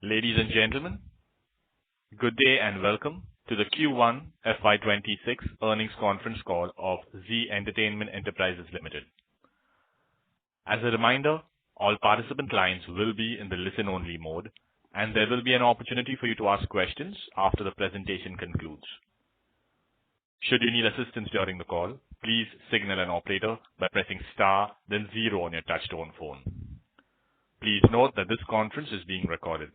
Ladies and gentlemen, good day and welcome to the Q1FY26 earnings conference call of Zee Entertainment Enterprises Limited. As a reminder, all participant lines will be in the listen-only mode, and there will be an opportunity for you to ask questions after the presentation concludes. Should you need assistance during the call, please signal an operator by pressing star, then 0 on your touch-tone phone. Please note that this conference is being recorded.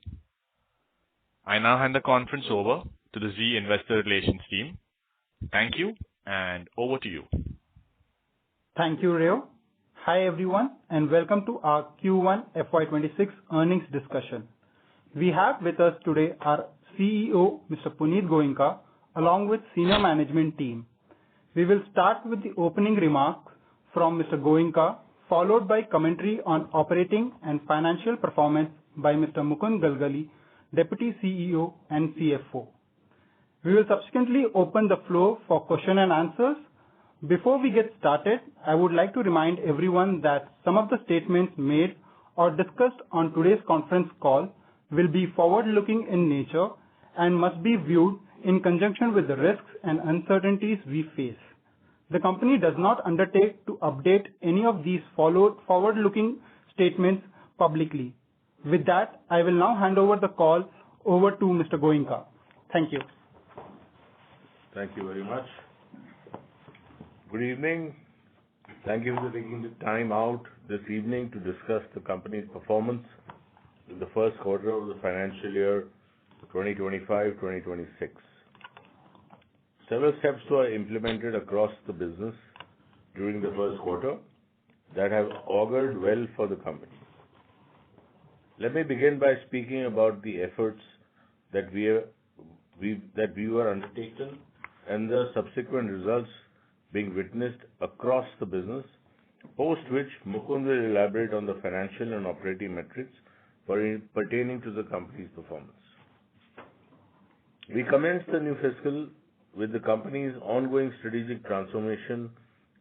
I now hand the conference over to the Zee Investor Relations team. Thank you, and over to you. Thank you, Rio. Hi everyone, and welcome to our Q1 FY26 earnings discussion. We have with us today our CEO, Mr. Punit Goenka, along with senior management team. We will start with the opening remarks from Mr. Goenka, followed by commentary on operating and financial performance by Mr. Mukund Galgali, Deputy CEO and CFO. We will subsequently open the floor for question and answers. Before we get started, I would like to remind everyone that some of the statements made or discussed on today's conference call will be forward-looking in nature and must be viewed in conjunction with the risks and uncertainties we face. The company does not undertake to update any of these forward-looking statements publicly. With that, I will now hand over the call over to Mr. Goenka. Thank you. Thank you very much. Good evening. Thank you for taking the time out this evening to discuss the company's performance in the first quarter of the financial year 2025-2026. Several steps were implemented across the business during the first quarter that have augured well for the company. Let me begin by speaking about the efforts that were undertaken and the subsequent results being witnessed across the business, post which Mukund will elaborate on the financial and operating metrics pertaining to the company's performance. We commenced the new fiscal with the company's ongoing strategic transformation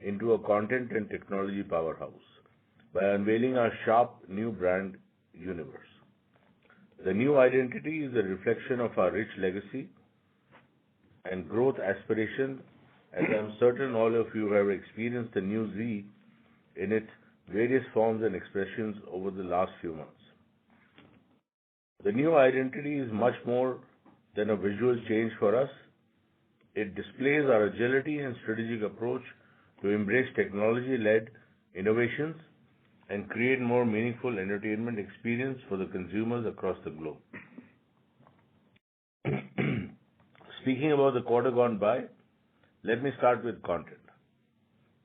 into a content and technology powerhouse by unveiling our sharp new brand universe. The new identity is a reflection of our rich legacy and growth aspirations, as I am certain all of you have experienced the new Zee in its various forms and expressions over the last few months. The new identity is much more than a visual change for us. It displays our agility and strategic approach to embrace technology-led innovations and create more meaningful entertainment experience for the consumers across the globe. Speaking about the quarter gone by, let me start with content,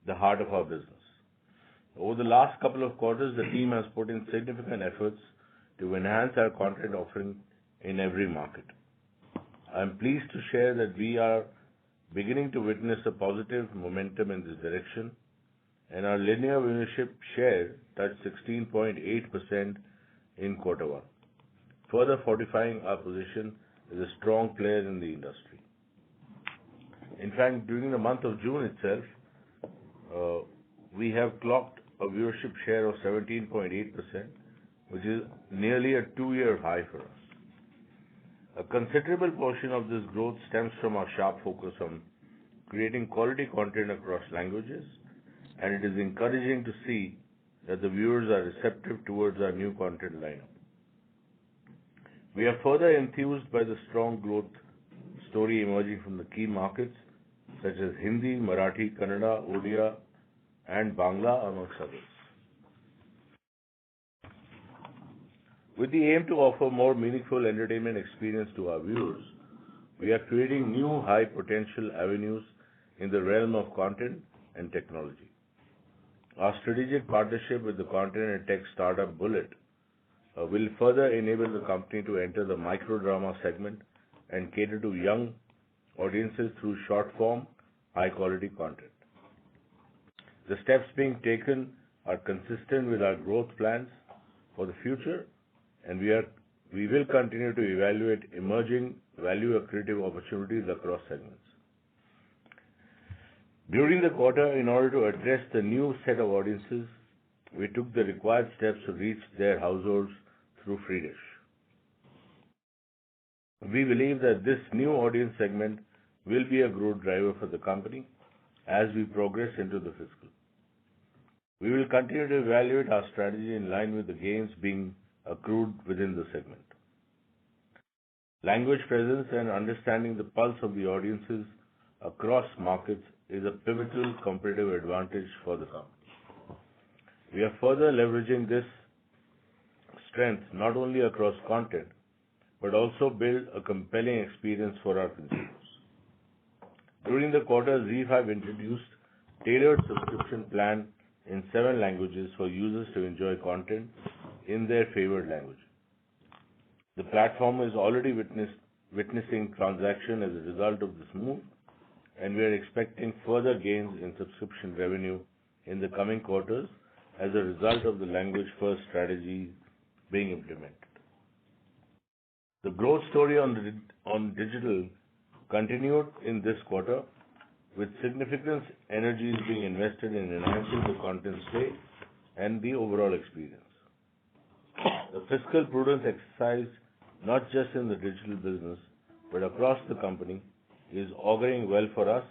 the heart of our business. Over the last couple of quarters, the team has put in significant efforts to enhance our content offering in every market. I am pleased to share that we are beginning to witness a positive momentum in this direction, and our linear viewership share touched 16.8% in quarter one, further fortifying our position as a strong player in the industry. In fact, during the month of June itself, we have clocked a viewership share of 17.8%, which is nearly a 2-year high for us. A considerable portion of this growth stems from our sharp focus on creating quality content across languages, and it is encouraging to see that the viewers are receptive towards our new content lineup. We are further enthused by the strong growth story emerging from the key markets such as Hindi, Marathi, Kannada, Odia, and Bangla, amongst others. With the aim to offer more meaningful entertainment experience to our viewers, we are creating new high-potential avenues in the realm of content and technology. Our strategic partnership with the content and tech startup Bullet will further enable the company to enter the microdrama segment and cater to young audiences through short-form, high-quality content. The steps being taken are consistent with our growth plans for the future, and we will continue to evaluate emerging value-accretive opportunities across segments. During the quarter, in order to address the new set of audiences, we took the required steps to reach their households through Free Dish. We believe that this new audience segment will be a growth driver for the company as we progress into the fiscal. We will continue to evaluate our strategy in line with the gains being accrued within the segment. Language presence and understanding the pulse of the audiences across markets is a pivotal competitive advantage for the company. We are further leveraging this strength not only across content, but also build a compelling experience for our consumers. During the quarter, ZEE5 introduced tailored subscription plan in 7 languages for users to enjoy content in their favorite language. The platform is already witnessing transaction as a result of this move, and we are expecting further gains in subscription revenue in the coming quarters as a result of the language-first strategy being implemented. The growth story on digital continued in this quarter, with significant energies being invested in enhancing the content slate and the overall experience. The fiscal prudence exercise, not just in the digital business, but across the company, is auguring well for us,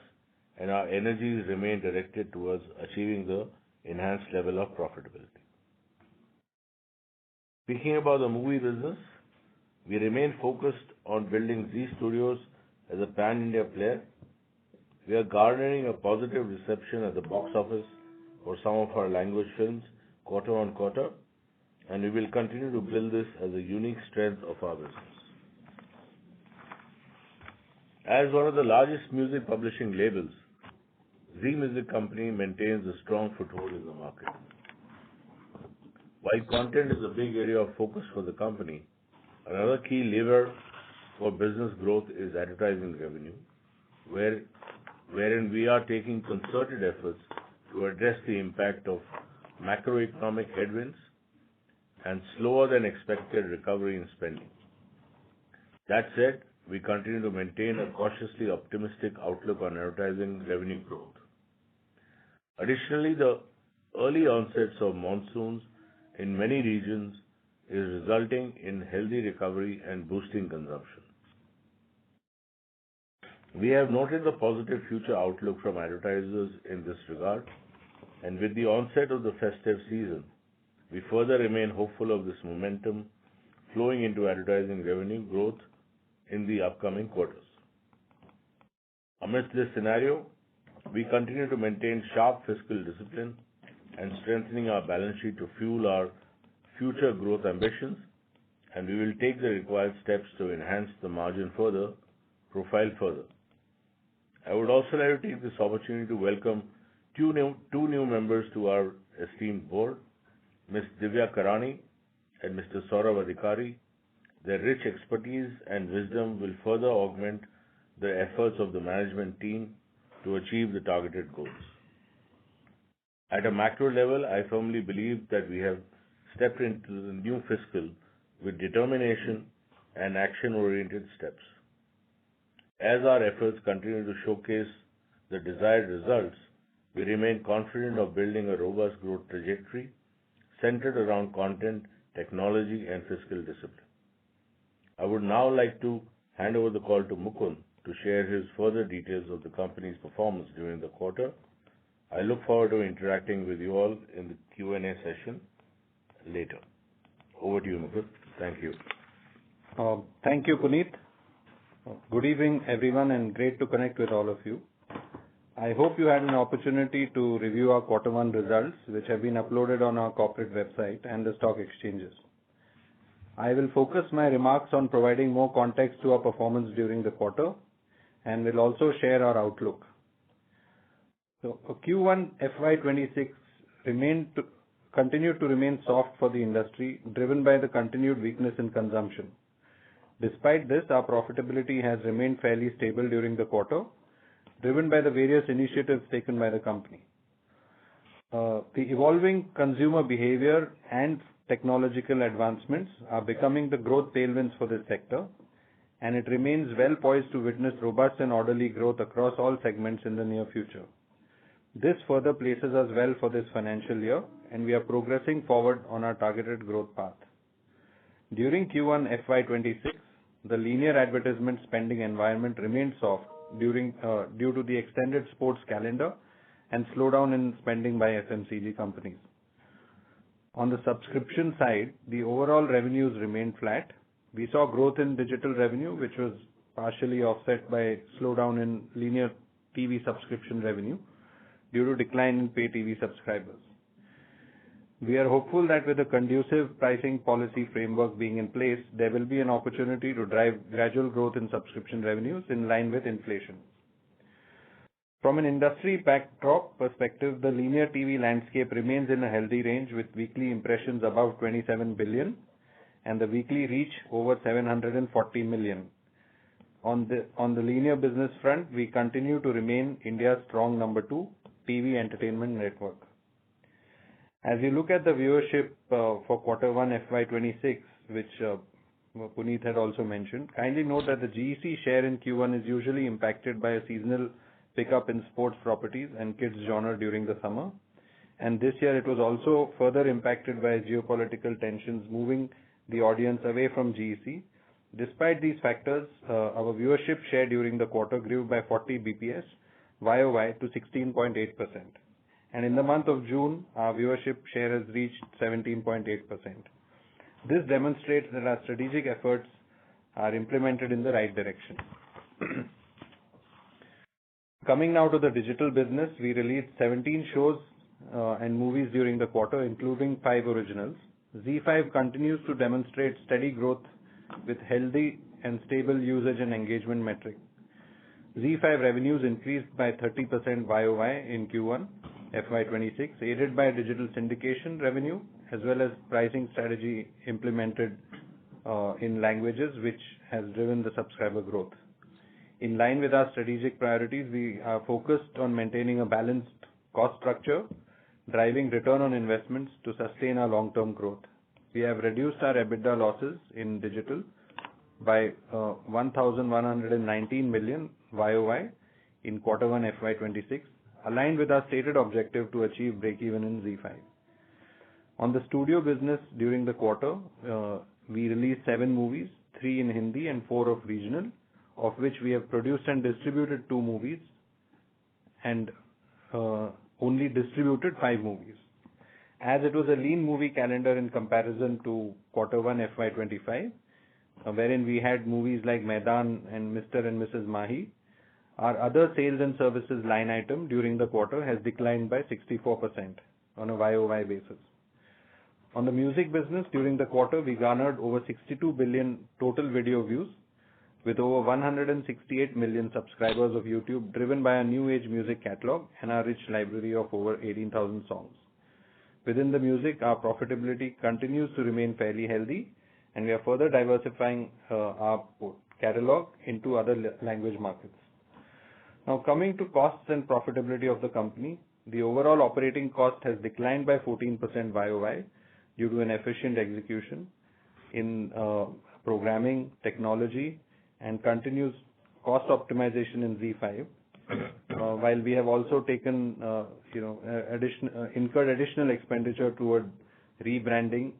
and our energies remain directed towards achieving the enhanced level of profitability. Speaking about the movie business, we remain focused on building Zee Studios as a pan-India player. We are garnering a positive reception at the box office for some of our language films quarter on quarter, and we will continue to build this as a unique strength of our business. As one of the largest music publishing labels, Zee Music Company maintains a strong foothold in the market. While content is a big area of focus for the company, another key lever for business growth is advertising revenue, wherein we are taking concerted efforts to address the impact of macroeconomic headwinds and slower than expected recovery in spending. That said, we continue to maintain a cautiously optimistic outlook on advertising revenue growth. Additionally, the early onsets of monsoons in many regions is resulting in healthy recovery and boosting consumption. We have noted the positive future outlook from advertisers in this regard, and with the onset of the festive season, we further remain hopeful of this momentum flowing into advertising revenue growth in the upcoming quarters. Amidst this scenario, we continue to maintain sharp fiscal discipline and strengthening our balance sheet to fuel our future growth ambitions, and we will take the required steps to enhance the margin profile further. I would also like to take this opportunity to welcome two new members to our esteemed board, Ms. Divya Karani and Mr. Saurav Adhikari. Their rich expertise and wisdom will further augment the efforts of the management team to achieve the targeted goals. At a macro level, I firmly believe that we have stepped into the new fiscal with determination and action-oriented steps. As our efforts continue to showcase the desired results, we remain confident of building a robust growth trajectory centered around content, technology, and fiscal discipline. I would now like to hand over the call to Mukund to share his further details of the company's performance during the quarter. I look forward to interacting with you all in the Q&A session later. Over to you, Mukund. Thank you. Thank you, Puneet. Good evening, everyone, and great to connect with all of you. I hope you had an opportunity to review our quarter one results, which have been uploaded on our corporate website and the stock exchanges. I will focus my remarks on providing more context to our performance during the quarter and will also share our outlook. So Q1FY26 continued to remain soft for the industry, driven by the continued weakness in consumption. Despite this, our profitability has remained fairly stable during the quarter, driven by the various initiatives taken by the company. The evolving consumer behavior and technological advancements are becoming the growth tailwinds for this sector, and it remains well poised to witness robust and orderly growth across all segments in the near future. This further places us well for this financial year, and we are progressing forward on our targeted growth path. During Q1 FY26, the linear advertisement spending environment remained soft due to the extended sports calendar and slowdown in spending by FMCG companies. On the subscription side, the overall revenues remained flat. We saw growth in digital revenue, which was partially offset by slowdown in linear TV subscription revenue due to decline in pay TV subscribers. We are hopeful that with a conducive pricing policy framework being in place, there will be an opportunity to drive gradual growth in subscription revenues in line with inflation. From an industry backdrop perspective, the linear TV landscape remains in a healthy range with weekly impressions above 27 billion and the weekly reach over 740 million. On the linear business front, we continue to remain India's strong number 2 TV entertainment network. As you look at the viewership for Q1 FY26, which Puneet had also mentioned, kindly note that the GEC share in Q1 is usually impacted by a seasonal pickup in sports properties and kids genre during the summer. And this year it was also further impacted by geopolitical tensions moving the audience away from GEC. Despite these factors, our viewership share during the quarter grew by 40 BPS YOY to 16.8%. And in the month of June, our viewership share has reached 17.8%. This demonstrates that our strategic efforts are implemented in the right direction. Coming now to the digital business, we released 17 shows and movies during the quarter, including 5 originals. ZEE5 continues to demonstrate steady growth with healthy and stable usage and engagement metrics. ZEE5 revenues increased by 30% YOY in Q1 FY26, aided by digital syndication revenue as well as pricing strategy implemented in languages, which has driven the subscriber growth. In line with our strategic priorities, we are focused on maintaining a balanced cost structure, driving return on investments to sustain our long-term growth. We have reduced our EBITDA losses in digital by 1,119 million YOY in Q1 FY26, aligned with our stated objective to achieve break-even in ZEE5. On the studio business during the quarter, we released 7 movies, 3 in Hindi and 4 of regional, of which we have produced and distributed 2 movies and only distributed 5 movies. As it was a lean movie calendar in comparison to Q1 FY25, wherein we had movies like Maidan and Mr. and Mrs. Mahi, our other sales and services line item during the quarter has declined by 64% on a YOY basis. On the music business during the quarter, we garnered over 62 billion total video views with over 168 million subscribers of YouTube, driven by a new age music catalog and our rich library of over 18,000 songs. Within the music, our profitability continues to remain fairly healthy, and we are further diversifying our catalog into other language markets. Now, coming to costs and profitability of the company, the overall operating cost has declined by 14% YOY due to an efficient execution in programming, technology, and continuous cost optimization in ZEE5. While we have also taken, incurred additional expenditure toward rebranding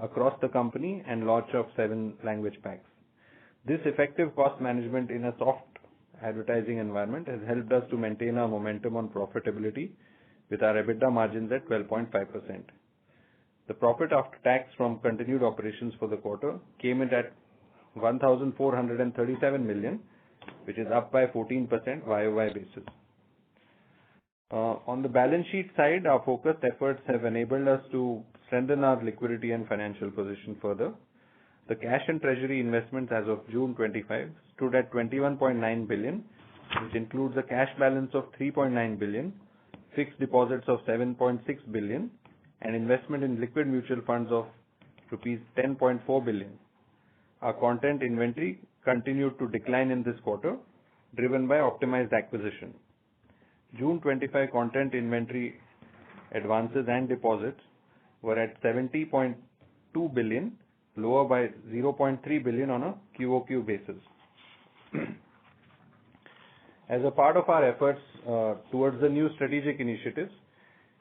across the company and launch of 7 language packs. This effective cost management in a soft advertising environment has helped us to maintain our momentum on profitability with our EBITDA margins at 12.5%. The profit after tax from continued operations for the quarter came in at 1,437 million, which is up by 14% YOY basis. On the balance sheet side, our focused efforts have enabled us to strengthen our liquidity and financial position further. The cash and treasury investments as of June 25 stood at 21.9 billion, which includes a cash balance of 3.9 billion, fixed deposits of 7.6 billion, and investment in liquid mutual funds of rupees 10.4 billion. Our content inventory continued to decline in this quarter, driven by optimized acquisition. June 25 content inventory advances and deposits were at 70.2 billion, lower by 0.3 billion on a QOQ basis. As a part of our efforts towards the new strategic initiatives,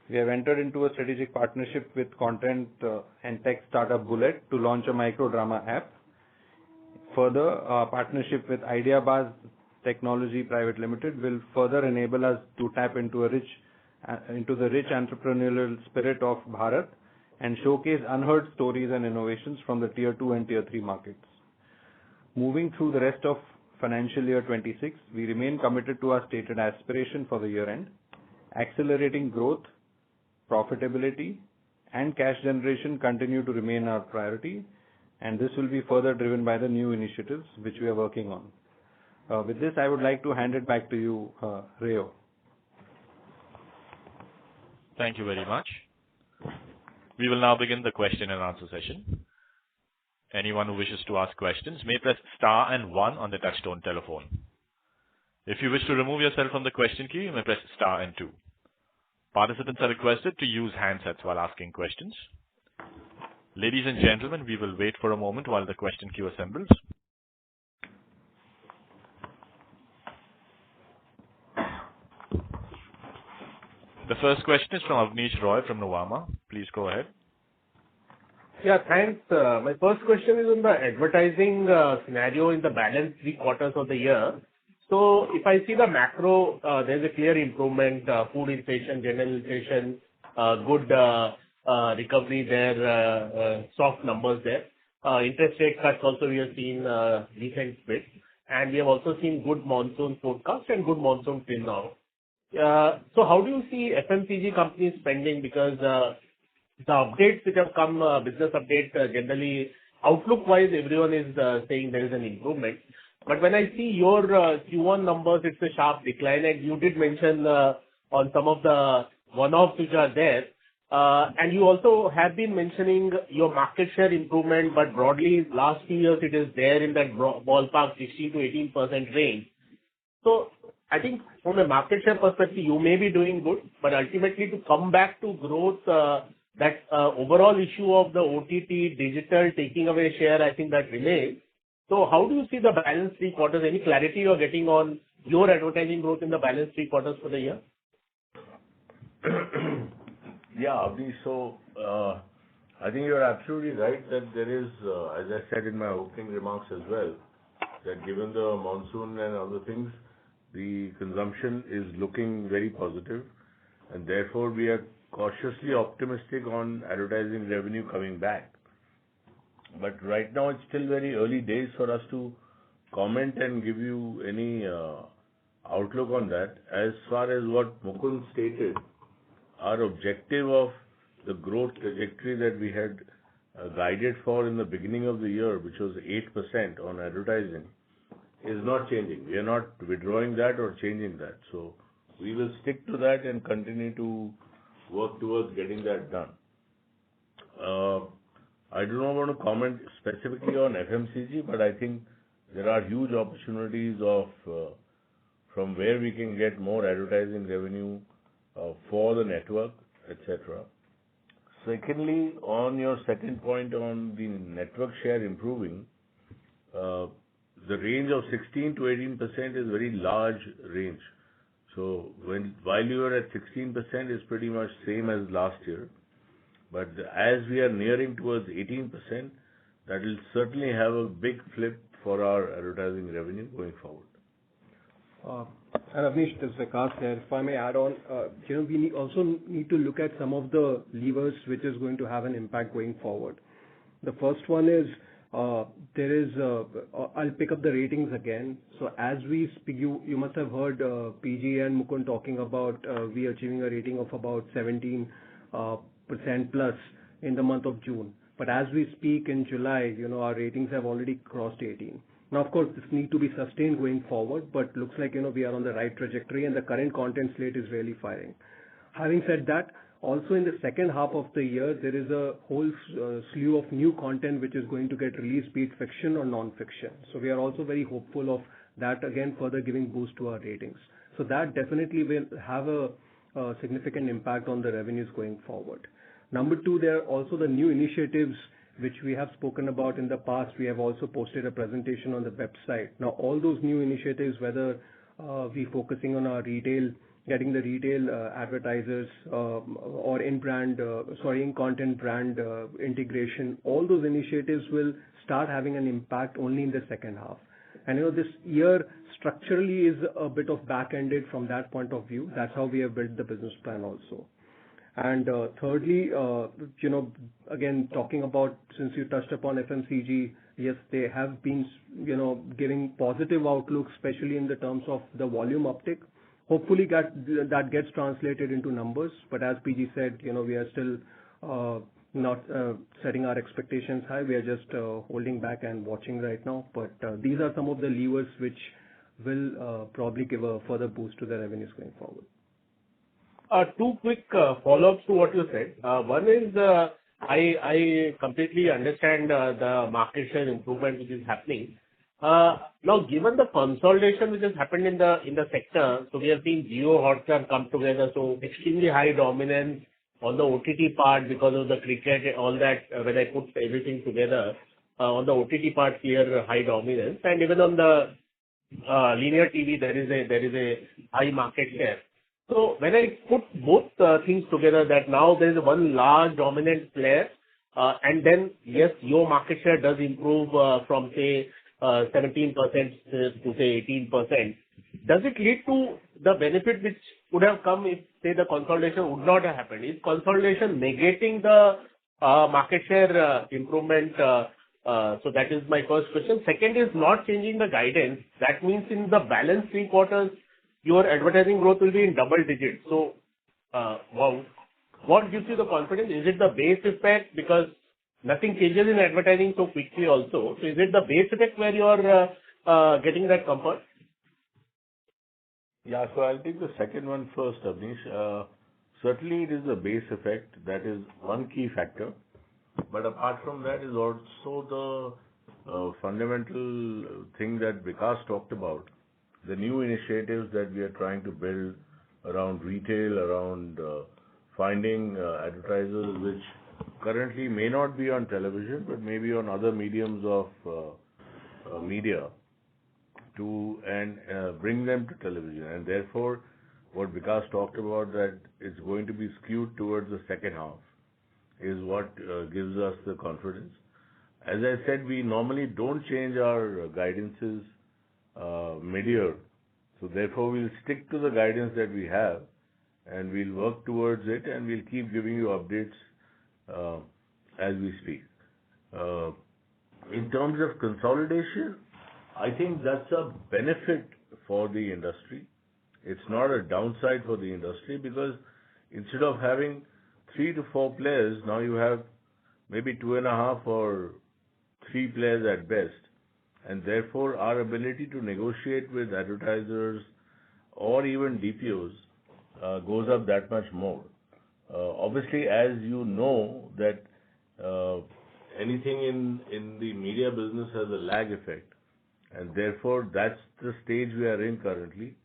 we have entered into a strategic partnership with content and tech startup Bullet to launch a micro drama app Further, our partnership with Ideabaz Technology Private Limited will further enable us to tap into the rich entrepreneurial spirit of Bharat and showcase unheard stories and innovations from the Tier 2 and Tier 3 markets. Moving through the rest of financial year 26, we remain committed to our stated aspiration for the year end. Accelerating growth, profitability, and cash generation continue to remain our priority, and this will be further driven by the new initiatives which we are working on. With this, I would like to hand it back to you, Rayo. Thank you very much. We will now begin the question and answer session. Anyone who wishes to ask questions may press star and 1 on the touchtone telephone. If you wish to remove yourself from the question queue, you may press star and 2. Participants are requested to use handsets while asking questions. Ladies and gentlemen, we will wait for a moment while the question queue assembles. The first question is from Avnish Roy from Nuvama. Please go ahead. Yeah, thanks. My first question is on the advertising scenario in the balance 3 quarters of the year. So if I see the macro, there's a clear improvement, food inflation, general inflation, good recovery there, soft numbers there. Interest rate cuts also we have seen recent bit, and we have also seen good monsoon forecast and good monsoon till now. So how do you see FMCG companies spending? Because the updates which have come, business update, generally outlook-wise, everyone is saying there is an improvement. But when I see your Q1 numbers, it's a sharp decline, and you did mention on some of the one-offs which are there. And you also have been mentioning your market share improvement, but broadly, last few years, it is there in that ballpark 16 to 18% range. So I think from a market share perspective, you may be doing good, but ultimately to come back to growth, that overall issue of the OTT, digital taking away share, I think that remains. So how do you see the balance 3 quarters? Any clarity you are getting on your advertising growth in the balance 3 quarters for the year? Yeah, Avni, so I think you're absolutely right that there is, as I said in my opening remarks as well, that given the monsoon and other things, the consumption is looking very positive, and therefore we are cautiously optimistic on advertising revenue coming back. But right now it's still very early days for us to comment and give you any outlook on that. As far as what Mukund stated, our objective of the growth trajectory that we had guided for in the beginning of the year, which was 8% on advertising, is not changing. We are not withdrawing that or changing that. So we will stick to that and continue to work towards getting that done. I do not want to comment specifically on FMCG, but I think there are huge opportunities of from where we can get more advertising revenue for the network, etc. Secondly, on your second point on the network share improving, the range of 16 to 18% is a very large range. So while you are at 16% is pretty much same as last year, but as we are nearing towards 18%, that will certainly have a big flip for our advertising revenue going forward. And Avnish, this is Vikas here. If I may add on, we also need to look at some of the levers which is going to have an impact going forward. The first one is I'll pick up the ratings again. So as we speak, you must have heard PG and Mukund talking about we achieving a rating of about 17% plus in the month of June. But as we speak in July, our ratings have already crossed 18. Now, of course, this needs to be sustained going forward, but looks like, we are on the right trajectory and the current content slate is really firing. Having said that, also in the second half of the year, there is a whole slew of new content which is going to get released, be it fiction or non-fiction. So we are also very hopeful of that, again, further giving boost to our ratings. So that definitely will have a significant impact on the revenues going forward. Number two, there are also the new initiatives which we have spoken about in the past. We have also posted a presentation on the website. Now, all those new initiatives, whether we focusing on our retail, getting the retail advertisers or in-content brand integration, all those initiatives will start having an impact only in the second half. And this year structurally is a bit of back-ended from that point of view. That's how we have built the business plan also. And thirdly, again, talking about, since you touched upon FMCG, yes, they have been, giving positive outlook, especially in the terms of the volume uptick. Hopefully that gets translated into numbers. But as PG said, we are still not setting our expectations high. We are just holding back and watching right now. But these are some of the levers which will probably give a further boost to the revenues going forward. Two quick follow-ups to what you said. One is, I completely understand the market share improvement which is happening. Now, given the consolidation which has happened in the sector, so we have seen Jio, Hotstar come together, so extremely high dominance on the OTT part because of the cricket, all that. When I put everything together, on the OTT part, clear high dominance, and even on the linear TV, there is a high market share. So when I put both things together, that now there is one large dominant player, and then yes, your market share does improve from say 17% to say 18%. Does it lead to the benefit which would have come if say the consolidation would not have happened? Is consolidation negating the market share improvement? So that is my first question. Second is not changing the guidance. That means in the balance 3 quarters, your advertising growth will be in double digits. So, what gives you the confidence? Is it the base effect? Because nothing changes in advertising so quickly also. So is it the base effect where you are getting that comfort? Yeah, so I'll take the second one first, Avnish. Certainly it is the base effect. That is one key factor. But apart from that is also the fundamental thing that Vikas talked about. The new initiatives that we are trying to build around retail, around finding advertisers which currently may not be on television, but maybe on other mediums of media, and bring them to television. And therefore, what Vikas talked about, that it's going to be skewed towards the second half, is what gives us the confidence. As I said, we normally don't change our guidances mid-year. So therefore, we'll stick to the guidance that we have, and we'll work towards it, and we'll keep giving you updates as we speak. In terms of consolidation, I think that's a benefit for the industry. It's not a downside for the industry, because instead of having 3 to 4 players, now you have maybe 2.5 or 3 players at best. And therefore, our ability to negotiate with advertisers or even DPOs goes up that much more. Obviously, as you know, that anything in the media business has a lag effect, and therefore that's the stage we are in currently,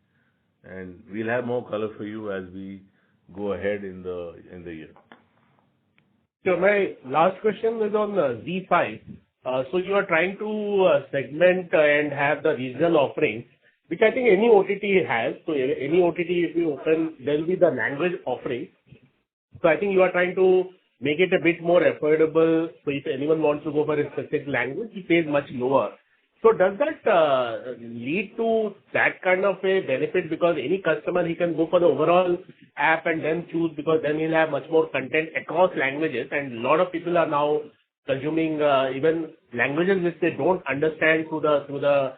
and we'll have more color for you as we go ahead in the year. So my last question is on Z5. So you are trying to segment and have the regional offerings, which I think any OTT has. So any OTT, if you open, there will be the language offering. So I think you are trying to make it a bit more affordable. So if anyone wants to go for a specific language, he pays much lower. So does that lead to that kind of a benefit? Because any customer, he can go for the overall app and then choose, because then he'll have much more content across languages. And a lot of people are now consuming even languages which they don't understand through the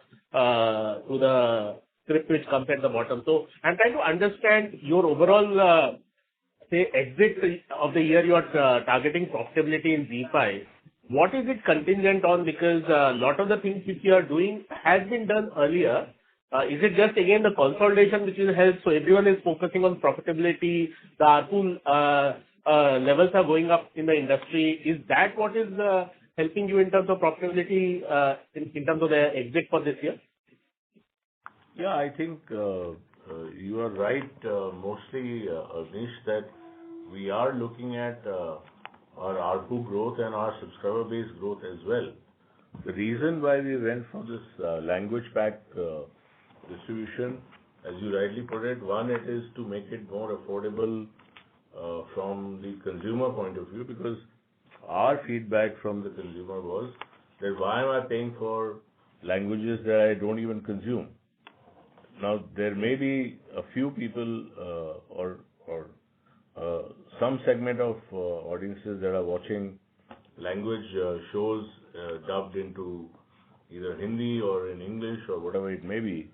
script which comes at the bottom. So I'm trying to understand your overall say exit of the year. You are targeting profitability in Z5. What is it contingent on? Because a lot of the things which you are doing has been done earlier. Is it just again the consolidation which will help? So everyone is focusing on profitability. The ARPU levels are going up in the industry. Is that what is helping you in terms of profitability in terms of the exit for this year? Yeah, I think you are right, mostly, Avnish, that we are looking at our ARPU growth and our subscriber base growth as well. The reason why we went for this language pack distribution, as you rightly put it, one, it is to make it more affordable from the consumer point of view, because our feedback from the consumer was that why am I paying for languages that I don't even consume? Now, there may be a few people or some segment of audiences that are watching language shows dubbed into either Hindi or in English or whatever it may be,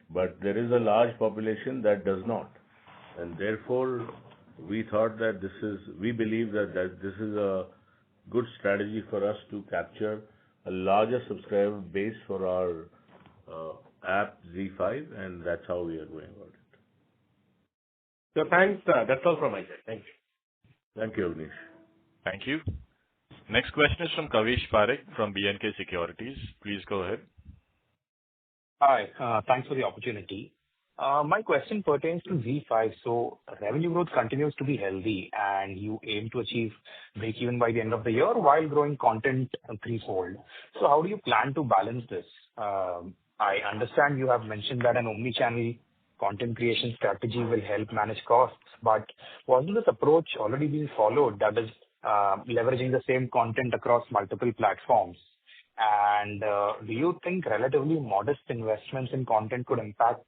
but there is a large population that does not. And therefore, we thought that we believe that this is a good strategy for us to capture a larger subscriber base for our app Z5, and that's how we are going about it. So thanks. That's all from my side. Thank you. Thank you, Avnish. Thank you. Next question is from Kavish Parekh from B&K Securities. Please go ahead. Hi. Thanks for the opportunity. My question pertains to Z5. So revenue growth continues to be healthy, and you aim to achieve break-even by the end of the year while growing content threefold. So how do you plan to balance this? I understand you have mentioned that an omni-channel content creation strategy will help manage costs, but wasn't this approach already being followed, that is, leveraging the same content across multiple platforms? And do you think relatively modest investments in content could impact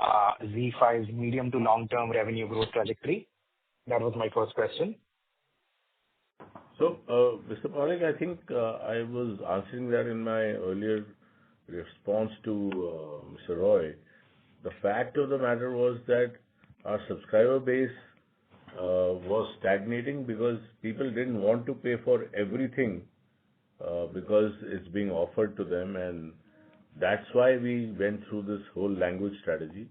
Z5's medium to long-term revenue growth trajectory? That was my first question. So, Mr. Parekh, I think I was answering that in my earlier response to Mr. Roy. The fact of the matter was that our subscriber base was stagnating because people didn't want to pay for everything because it's being offered to them, and that's why we went through this whole language strategy.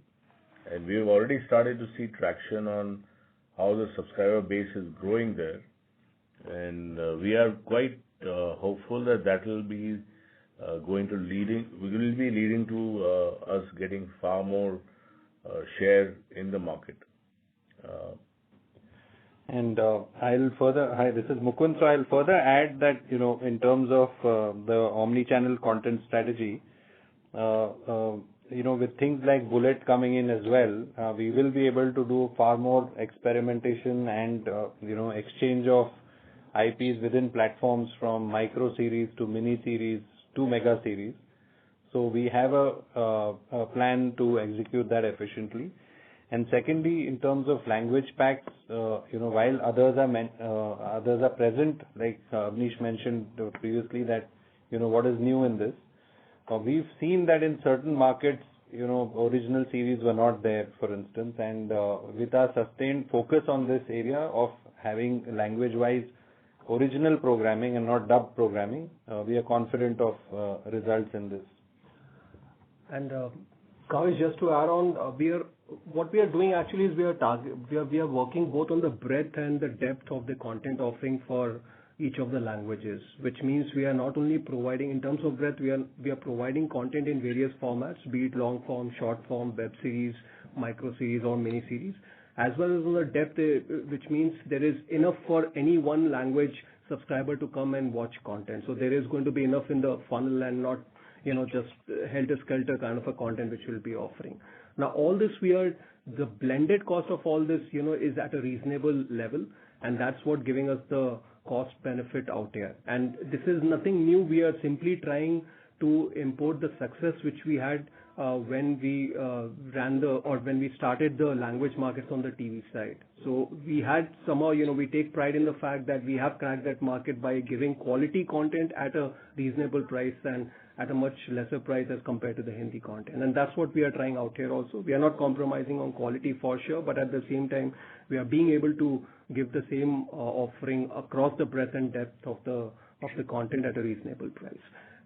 And we've already started to see traction on how the subscriber base is growing there. And we are quite hopeful that that will be leading to us getting far more share in the market. Hi, this is Mukund. So I'll further add that, in terms of the omni-channel content strategy, with things like Bullet coming in as well, we will be able to do far more experimentation and, exchange of IPs within platforms from micro series to mini series to mega series. So we have a plan to execute that efficiently. And secondly, in terms of language packs, while others are present, like Avnish mentioned previously, that what is new in this. We've seen that in certain markets, original series were not there, for instance, and with our sustained focus on this area of having language-wise original programming and not dub programming, we are confident of results in this. And Kavish, just to add on, what we are doing actually is we are working both on the breadth and the depth of the content offering for each of the languages, which means we are not only providing, in terms of breadth, we are providing content in various formats, be it long form, short form, web series, micro series, or mini series, as well as on the depth, which means there is enough for any one language subscriber to come and watch content. So there is going to be enough in the funnel and not just helter-skelter kind of a content which we'll be offering. Now, all this the blended cost of all this, is at a reasonable level, and that's what giving us the cost benefit out here. And this is nothing new. We are simply trying to import the success which we had when we when we started the language markets on the TV side. So we had somehow, we take pride in the fact that we have cracked that market by giving quality content at a reasonable price and at a much lesser price as compared to the Hindi content. And that's what we are trying out here also. We are not compromising on quality for sure, but at the same time, we are being able to give the same offering across the breadth and depth of the content at a reasonable price.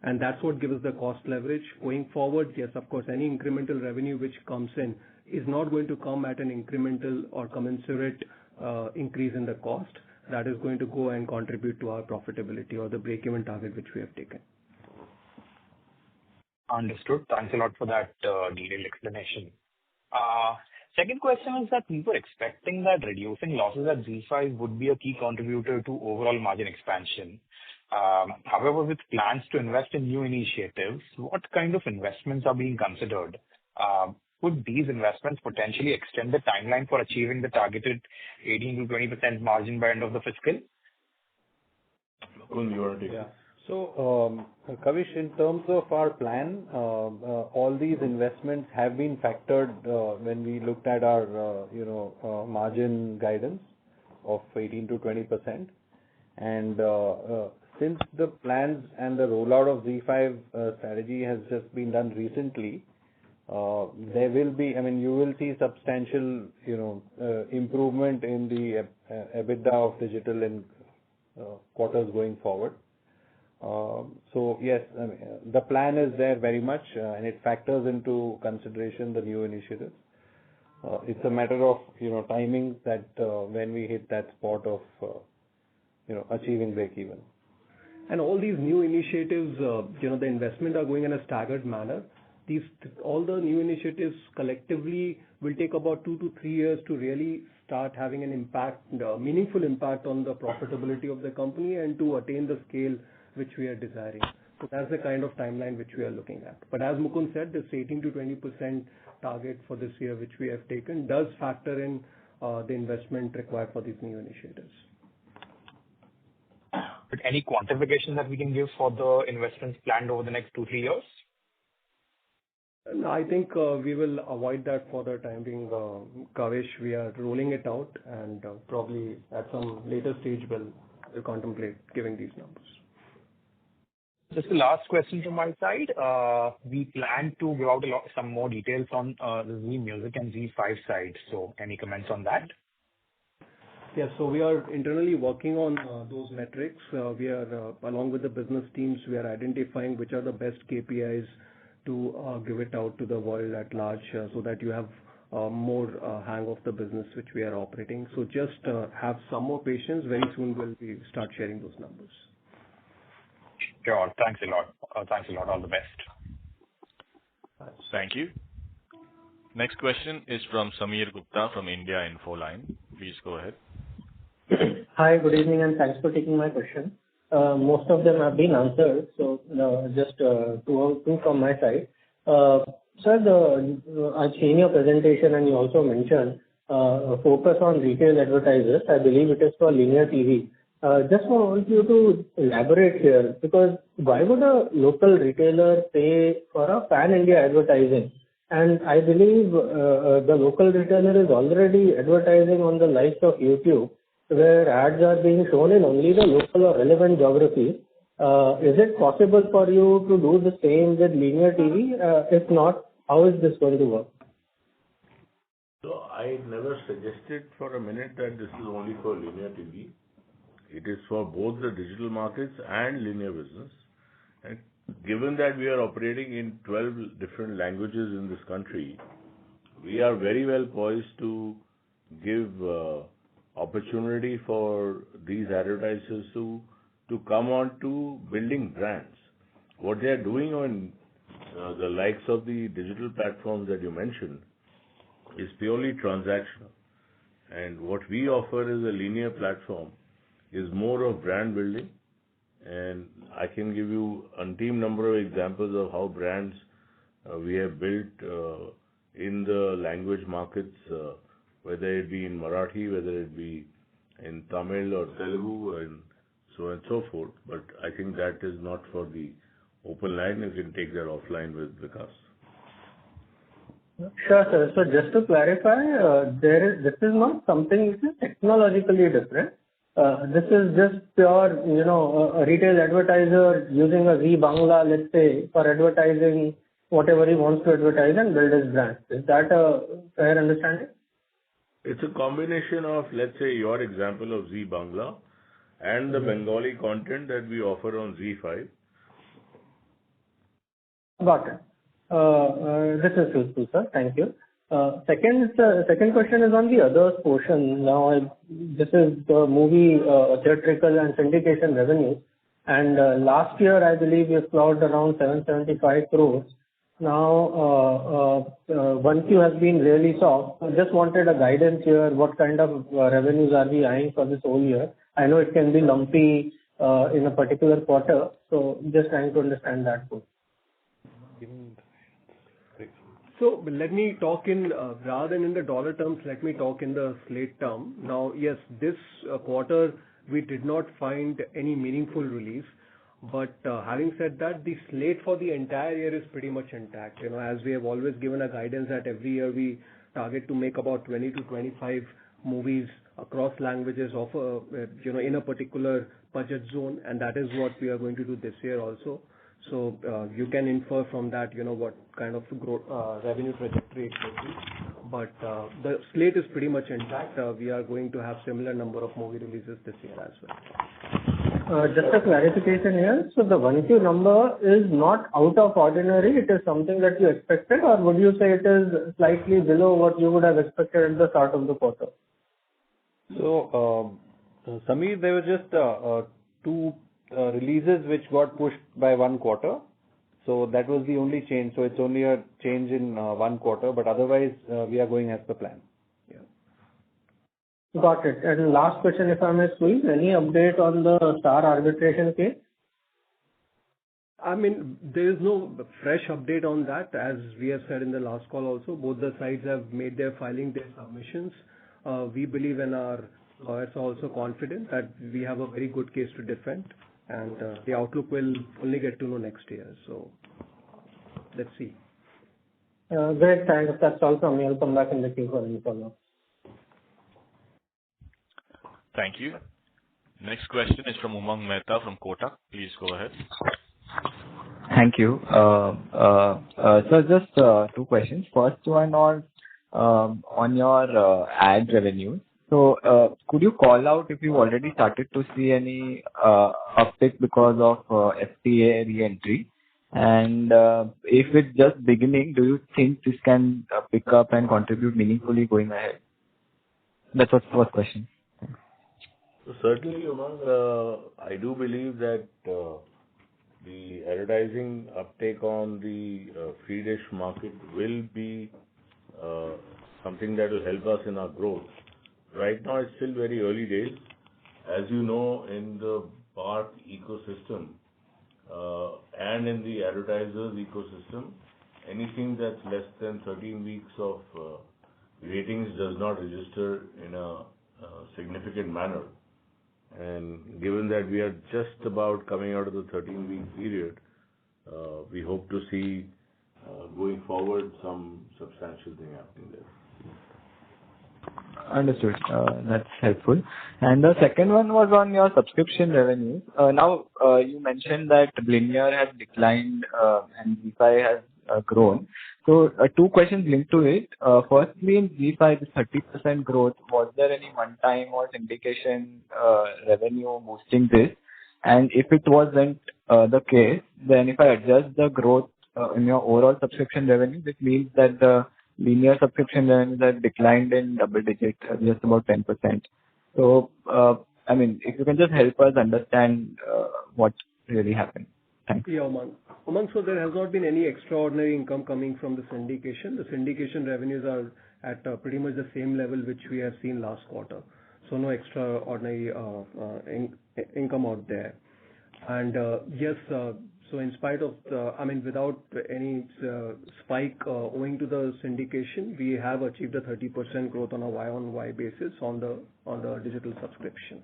And that's what gives us the cost leverage. Going forward, yes, of course, any incremental revenue which comes in is not going to come at an incremental or commensurate increase in the cost. That is going to go and contribute to our profitability or the break-even target which we have taken. Understood. Thanks a lot for that detailed explanation. Second question is that we were expecting that reducing losses at Z5 would be a key contributor to overall margin expansion. However, with plans to invest in new initiatives, what kind of investments are being considered? Would these investments potentially extend the timeline for achieving the targeted 18 to 20% margin by end of the fiscal? Mukund, you want to take this? So, Kavish, in terms of our plan, all these investments have been factored when we looked at our, margin guidance of 18 to 20%. And since the plans and the rollout of Z5 strategy has just been done recently, there will be, you will see substantial, improvement in the EBITDA of digital in quarters going forward. So yes, the plan is there very much, and it factors into consideration the new initiatives. It's a matter of, timing that when we hit that spot of, achieving break even. And all these new initiatives, the investment are going in a staggered manner. All the new initiatives collectively will take about 2 to 3 years to really start having an impact, meaningful impact on the profitability of the company and to attain the scale which we are desiring. So that's the kind of timeline which we are looking at. But as Mukund said, this 18 to 20% target for this year, which we have taken, does factor in the investment required for these new initiatives. But any quantification that we can give for the investments planned over the next 2-3 years? I think we will avoid that for the time being, Kavish. We are rolling it out, and probably at some later stage we'll contemplate giving these numbers. Just the last question from my side. We plan to give out some more details on the Z Music and Z5 side. So any comments on that? Yes, so we are internally working on those metrics. We are, along with the business teams, we are identifying which are the best KPIs to give it out to the world at large, so that you have more hang of the business which we are operating. So just have some more patience. Very soon we'll start sharing those numbers. Sure. Thanks a lot. Thanks a lot. All the best. Thank you. Next question is from Sameer Gupta from India Infoline. Please go ahead. Hi, good evening, and thanks for taking my question. Most of them have been answered, so just two from my side. Sir, I've seen your presentation and you also mentioned focus on retail advertisers. I believe it is for linear TV. Just want you to elaborate here, because why would a local retailer pay for a pan-India advertising? And I believe the local retailer is already advertising on the likes of YouTube, where ads are being shown in only the local or relevant geography. Is it possible for you to do the same with linear TV? If not, how is this going to work? So I never suggested for a minute that this is only for linear TV. It is for both the digital markets and linear business. And given that we are operating in 12 different languages in this country, we are very well poised to give opportunity for these advertisers to come on to building brands. What they are doing on the likes of the digital platforms that you mentioned is purely transactional. And what we offer as a linear platform is more of brand building. And I can give you a team number of examples of how brands we have built in the language markets, whether it be in Marathi, whether it be in Tamil or Telugu, and so on and so forth. But I think that is not for the open line. You can take that offline with Vikas. Sure, sir. So just to clarify, this is not something which is technologically different. This is just pure, a retail advertiser using a Z Bangla, let's say, for advertising whatever he wants to advertise and build his brand. Is that a fair understanding? It's a combination of, let's say, your example of Z Bangla and the Bengali content that we offer on Z5. Got it. This is useful, sir. Thank you. Second question is on the others portion. Now, this is the movie theatrical and syndication revenue. And last year, I believe you clocked around 775 crores. Now, 1Q has been really soft. I just wanted a guidance here. What kind of revenues are we eyeing for this whole year? I know it can be lumpy in a particular quarter. So just trying to understand that too. So let me talk in, rather than in the dollar terms, let me talk in the slate term. Now, yes, this quarter we did not find any meaningful release. But having said that, the slate for the entire year is pretty much intact. As we have always given a guidance that every year we target to make about 20 to 25 movies across languages of in a particular budget zone, and that is what we are going to do this year also. So you can infer from that, what kind of growth, revenue trajectory it will be. But the slate is pretty much intact. We are going to have similar number of movie releases this year as well. Just a clarification here. So the 1Q number is not out of ordinary. It is something that you expected, or would you say it is slightly below what you would have expected at the start of the quarter? So, Sameer, there were just two releases which got pushed by 1 quarter. So that was the only change. So it's only a change in 1 quarter, but otherwise we are going as per plan. Yeah. Got it. And last question, if I may squeeze, any update on the Star arbitration case? I mean, there is no fresh update on that. As we have said in the last call also, both the sides have made their filing, their submissions. We believe, and our lawyers are also confident that we have a very good case to defend, and the outlook will only get to know next year. So let's see. Great, thanks. That's all from me. I'll come back in the queue for any follow-up. Thank you. Next question is from Umang Mehta from Kotak. Please go ahead. Thank you. So just two questions. First one on your ad revenue. So could you call out if you already started to see any uptick because of FTA re-entry? And if it's just beginning, do you think this can pick up and contribute meaningfully going ahead? That's the first question. So certainly, Umang, I do believe that the advertising uptake on the free dish market will be something that will help us in our growth. Right now, it's still very early days. As you know, in the park ecosystem and in the advertisers ecosystem, anything that's less than 13 weeks of ratings does not register in a significant manner. And given that we are just about coming out of the 13-week period, we hope to see going forward some substantial thing happening there. Understood. That's helpful. And the second one was on your subscription revenues. Now, you mentioned that linear has declined and ZEE5 has grown. So, two questions linked to it. Firstly, in ZEE5, the 30% growth, was there any one-time or syndication revenue boosting this? And if it wasn't the case, then if I adjust the growth in your overall subscription revenue, it means that the linear subscription revenues have declined in double digits, just about 10%. So, I mean, if you can just help us understand what really happened. Thanks. Yeah, Umang, so there has not been any extraordinary income coming from the syndication. The syndication revenues are at pretty much the same level which we have seen last quarter. So no extraordinary income out there. And yes, so in spite of without any spike owing to the syndication, we have achieved a 30% growth on a Y-on-Y basis on the digital subscription.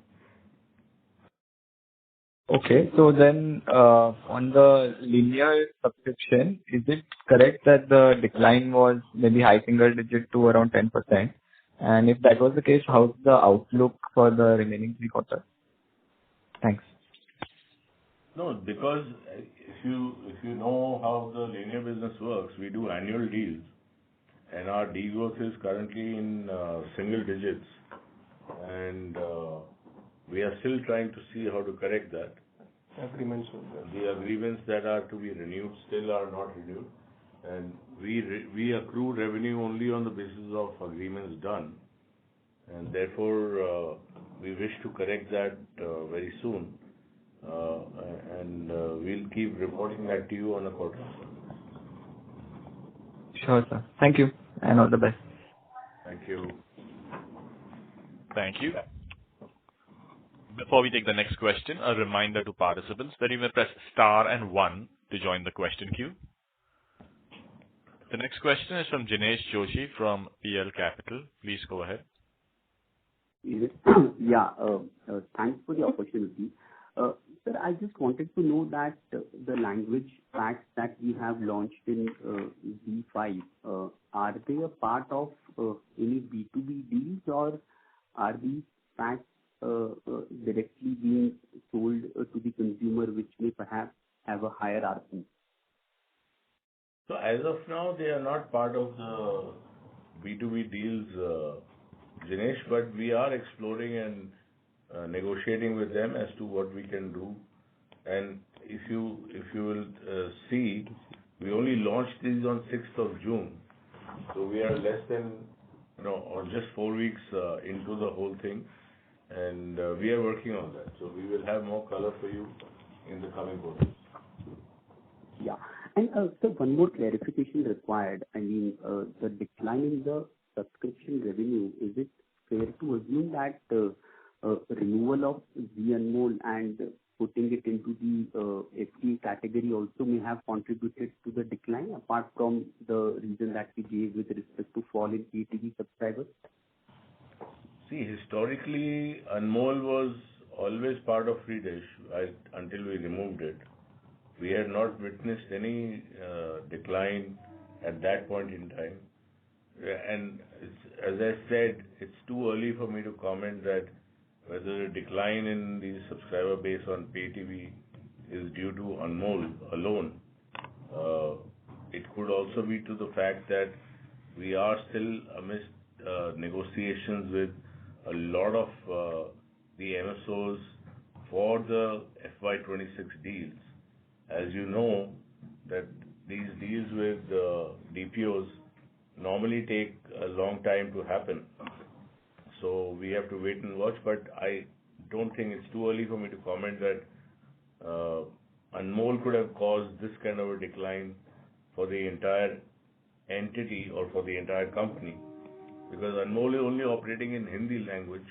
Okay, so then on the linear subscription, is it correct that the decline was maybe high single digit to around 10%? And if that was the case, how's the outlook for the remaining 3 quarters? Thanks. No, because if you know how the linear business works, we do annual deals, and our deal growth is currently in single digits, and we are still trying to see how to correct that. Agreements. The agreements that are to be renewed still are not renewed, and we accrue revenue only on the basis of agreements done, and therefore we wish to correct that very soon. And we'll keep reporting that to you on a quarterly basis. Sure, sir. Thank you, and all the best. Thank you. Thank you. Before we take the next question, a reminder to participants that you may press star and 1 to join the question queue. The next question is from Jinesh Joshi from PL Capital. Please go ahead. Yeah, thanks for the opportunity. Sir, I just wanted to know that the language packs that we have launched in Z5, are they a part of any B2B deals, or are these packs directly being sold to the consumer, which may perhaps have a higher ARPU? So as of now, they are not part of the B2B deals, Jinesh, but we are exploring and negotiating with them as to what we can do. And if you will see, we only launched these on 6th of June. So we are less than, or just 4 weeks into the whole thing. And we are working on that. So we will have more color for you in the coming quarters. Yeah. And so one more clarification required. I mean, the decline in the subscription revenue, is it fair to assume that removal of Z Anmol and putting it into the FTA category also may have contributed to the decline, apart from the reason that we gave with respect to fall in PTV subscribers? See, historically, Anmol was always part of Free Dish until we removed it. We had not witnessed any decline at that point in time. And as I said, it's too early for me to comment that whether a decline in the subscriber base on pay TV is due to Anmol alone. It could also be to the fact that we are still amidst negotiations with a lot of the MSOs for the FY26 deals. As you know, that these deals with DPOs normally take a long time to happen. So we have to wait and watch, but I don't think it's too early for me to comment that Anmol could have caused this kind of a decline for the entire entity or for the entire company. Because Anmol is only operating in Hindi language,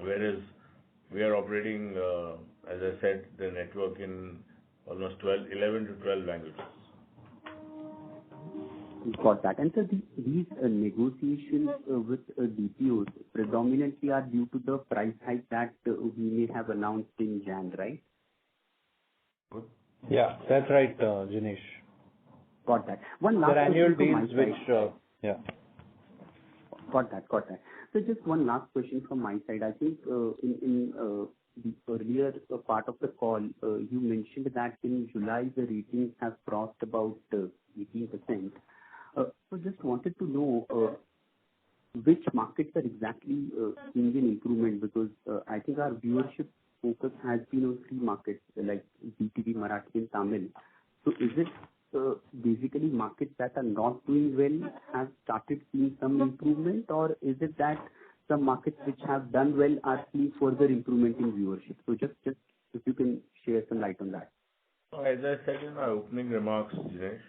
whereas we are operating, as I said, the network in almost 11 to 12 languages. Got that. And so these negotiations with DPOs predominantly are due to the price hike that we may have announced in Jan, right? Yeah, that's right, Jinesh. Got that. One last the annual question deals from my which, side. yeah. Got that. So just one last question from my side. I think in the earlier part of the call, you mentioned that in July the ratings have crossed about 18%. So just wanted to know which markets are exactly seeing an improvement, because I think our viewership focus has been on 3 markets like ZTV, Marathi and Tamil. So is it basically markets that are not doing well have started seeing some improvement, or is it that some markets which have done well are seeing further improvement in viewership? So just if you can share some light on that. As I said in my opening remarks, Jinesh,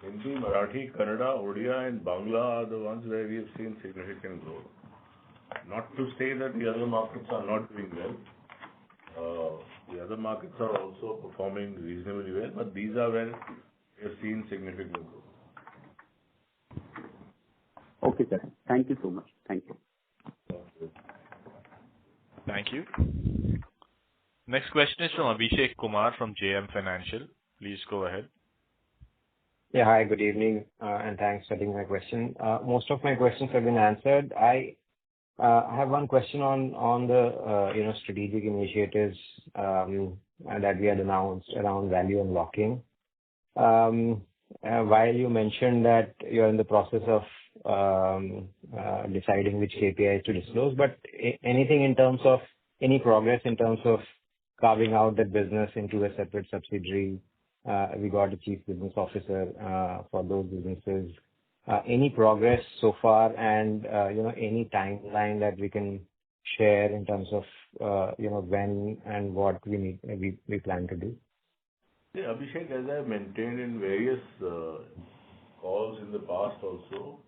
Hindi, Marathi, Kannada, Odia and Bangla are the ones where we have seen significant growth. Not to say that the other markets are not doing well. The other markets are also performing reasonably well, but these are where we have seen significant growth. Okay, sir. Thank you so much. Thank you. Thank you. Next question is from Abhishek Kumar from JM Financial. Please go ahead. Yeah, hi, good evening, and thanks for taking my question. Most of my questions have been answered. I have one question on the strategic initiatives that we had announced around value unlocking. While you mentioned that you're in the process of deciding which KPIs to disclose, but anything in terms of any progress in terms of carving out that business into a separate subsidiary? We got a chief business officer for those businesses. Any progress so far, and any timeline that we can share in terms of when and what we plan to do? Yeah, Abhishek, as I maintained in various calls in the past also,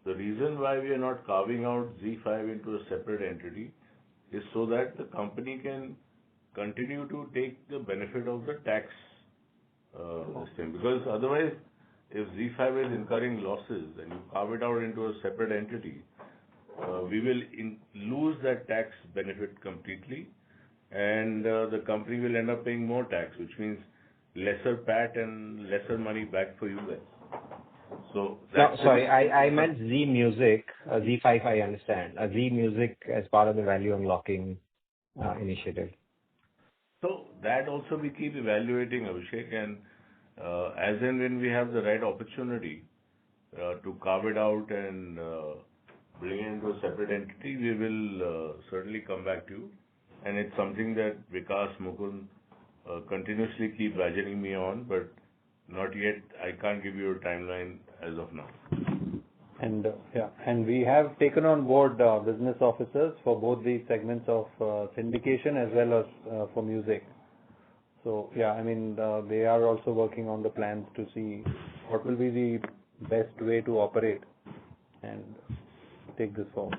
the reason why we are not carving out Z5 into a separate entity is so that the company can continue to take the benefit of the tax system. Because otherwise, if Z5 is incurring losses and you carve it out into a separate entity, we will lose that tax benefit completely. and the company will end up paying more tax, which means lesser PAT and lesser money back for you guys. So No, that's sorry, I meant Z Music, Z5, I understand. Z Music as part of the value unlocking initiative. So that also we keep evaluating, Abhishek, and as and when we have the right opportunity to carve it out and bring it into a separate entity, we will certainly come back to you. And it's something that Vikas, Mukund continuously keep badgering me on, but not yet. I can't give you a timeline as of now. And we have taken on board business officers for both the segments of syndication as well as for music. So yeah, I mean, they are also working on the plans to see what will be the best way to operate and take this forward.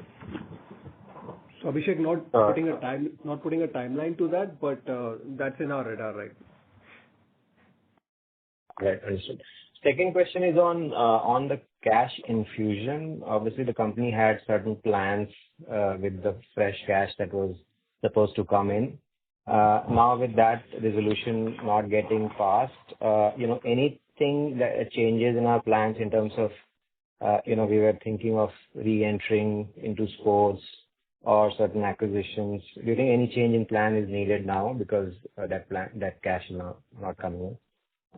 So Abhishek, not putting a timeline to that, but that's in our radar, right? Right, understood. Second question is on the cash infusion. Obviously, the company had certain plans with the fresh cash that was supposed to come in. Now with that resolution not getting passed, anything that changes in our plans in terms of, we were thinking of re-entering into sports or certain acquisitions. Do you think any change in plan is needed now because that cash is not coming in?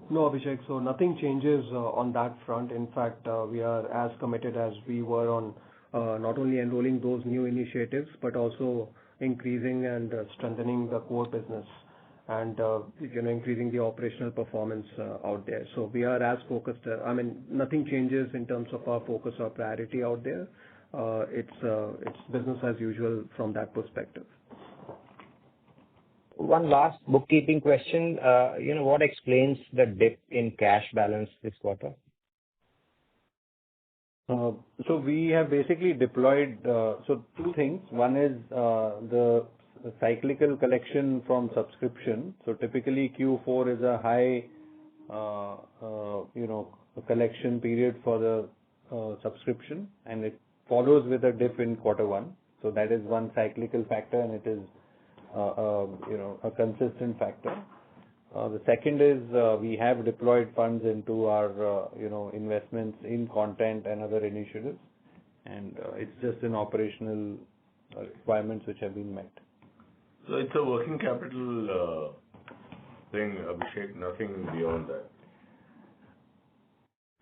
No, Abhishek. So nothing changes on that front. In fact, we are as committed as we were on not only enrolling those new initiatives, but also increasing and strengthening the core business and increasing the operational performance out there. So we are as focused. I mean, nothing changes in terms of our focus or priority out there. It's business as usual from that perspective. One last bookkeeping question. What explains the dip in cash balance this quarter? So we have basically deployed two things. One is the cyclical collection from subscription. So typically Q4 is a high collection period for the subscription, and it follows with a dip in Q1. So that is one cyclical factor, and it is a consistent factor. The second is we have deployed funds into our investments in content and other initiatives, and it's just an operational requirements which have been met. So it's a working capital thing, Abhishek, nothing beyond that.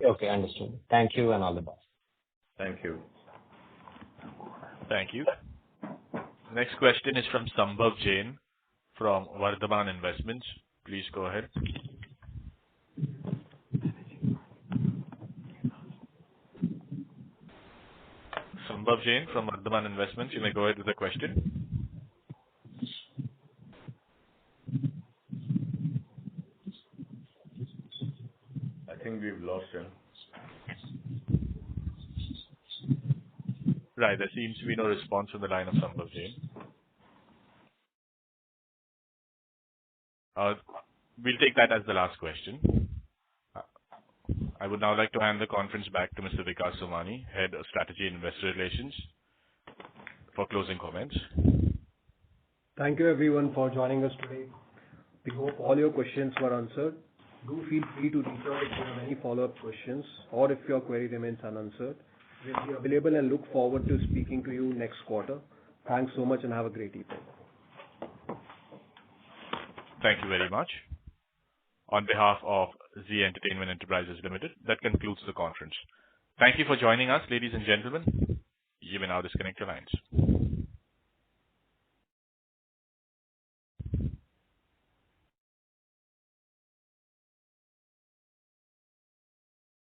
Okay, understood. Thank you and all the best. Thank you. Thank you. Next question is from Sambhav Jain from Vardhaman Investments. Please go ahead. Sambhav Jain from Vardhaman Investments, you may go ahead with the question. I think we've lost him. Right, there seems to be no response from the line of Sambhav Jain. We'll take that as the last question. I would now like to hand the conference back to Mr. Vikas Somani, Head of Strategy and Investor Relations, for closing comments. Thank you everyone for joining us today. We hope all your questions were answered. Do feel free to reach out if you have any follow-up questions or if your query remains unanswered. We'll be available and look forward to speaking to you next quarter. Thanks so much and have a great evening. Thank you very much. On behalf of Z Entertainment Enterprises Limited, that concludes the conference. Thank you for joining us, ladies and gentlemen. You may now disconnect your lines.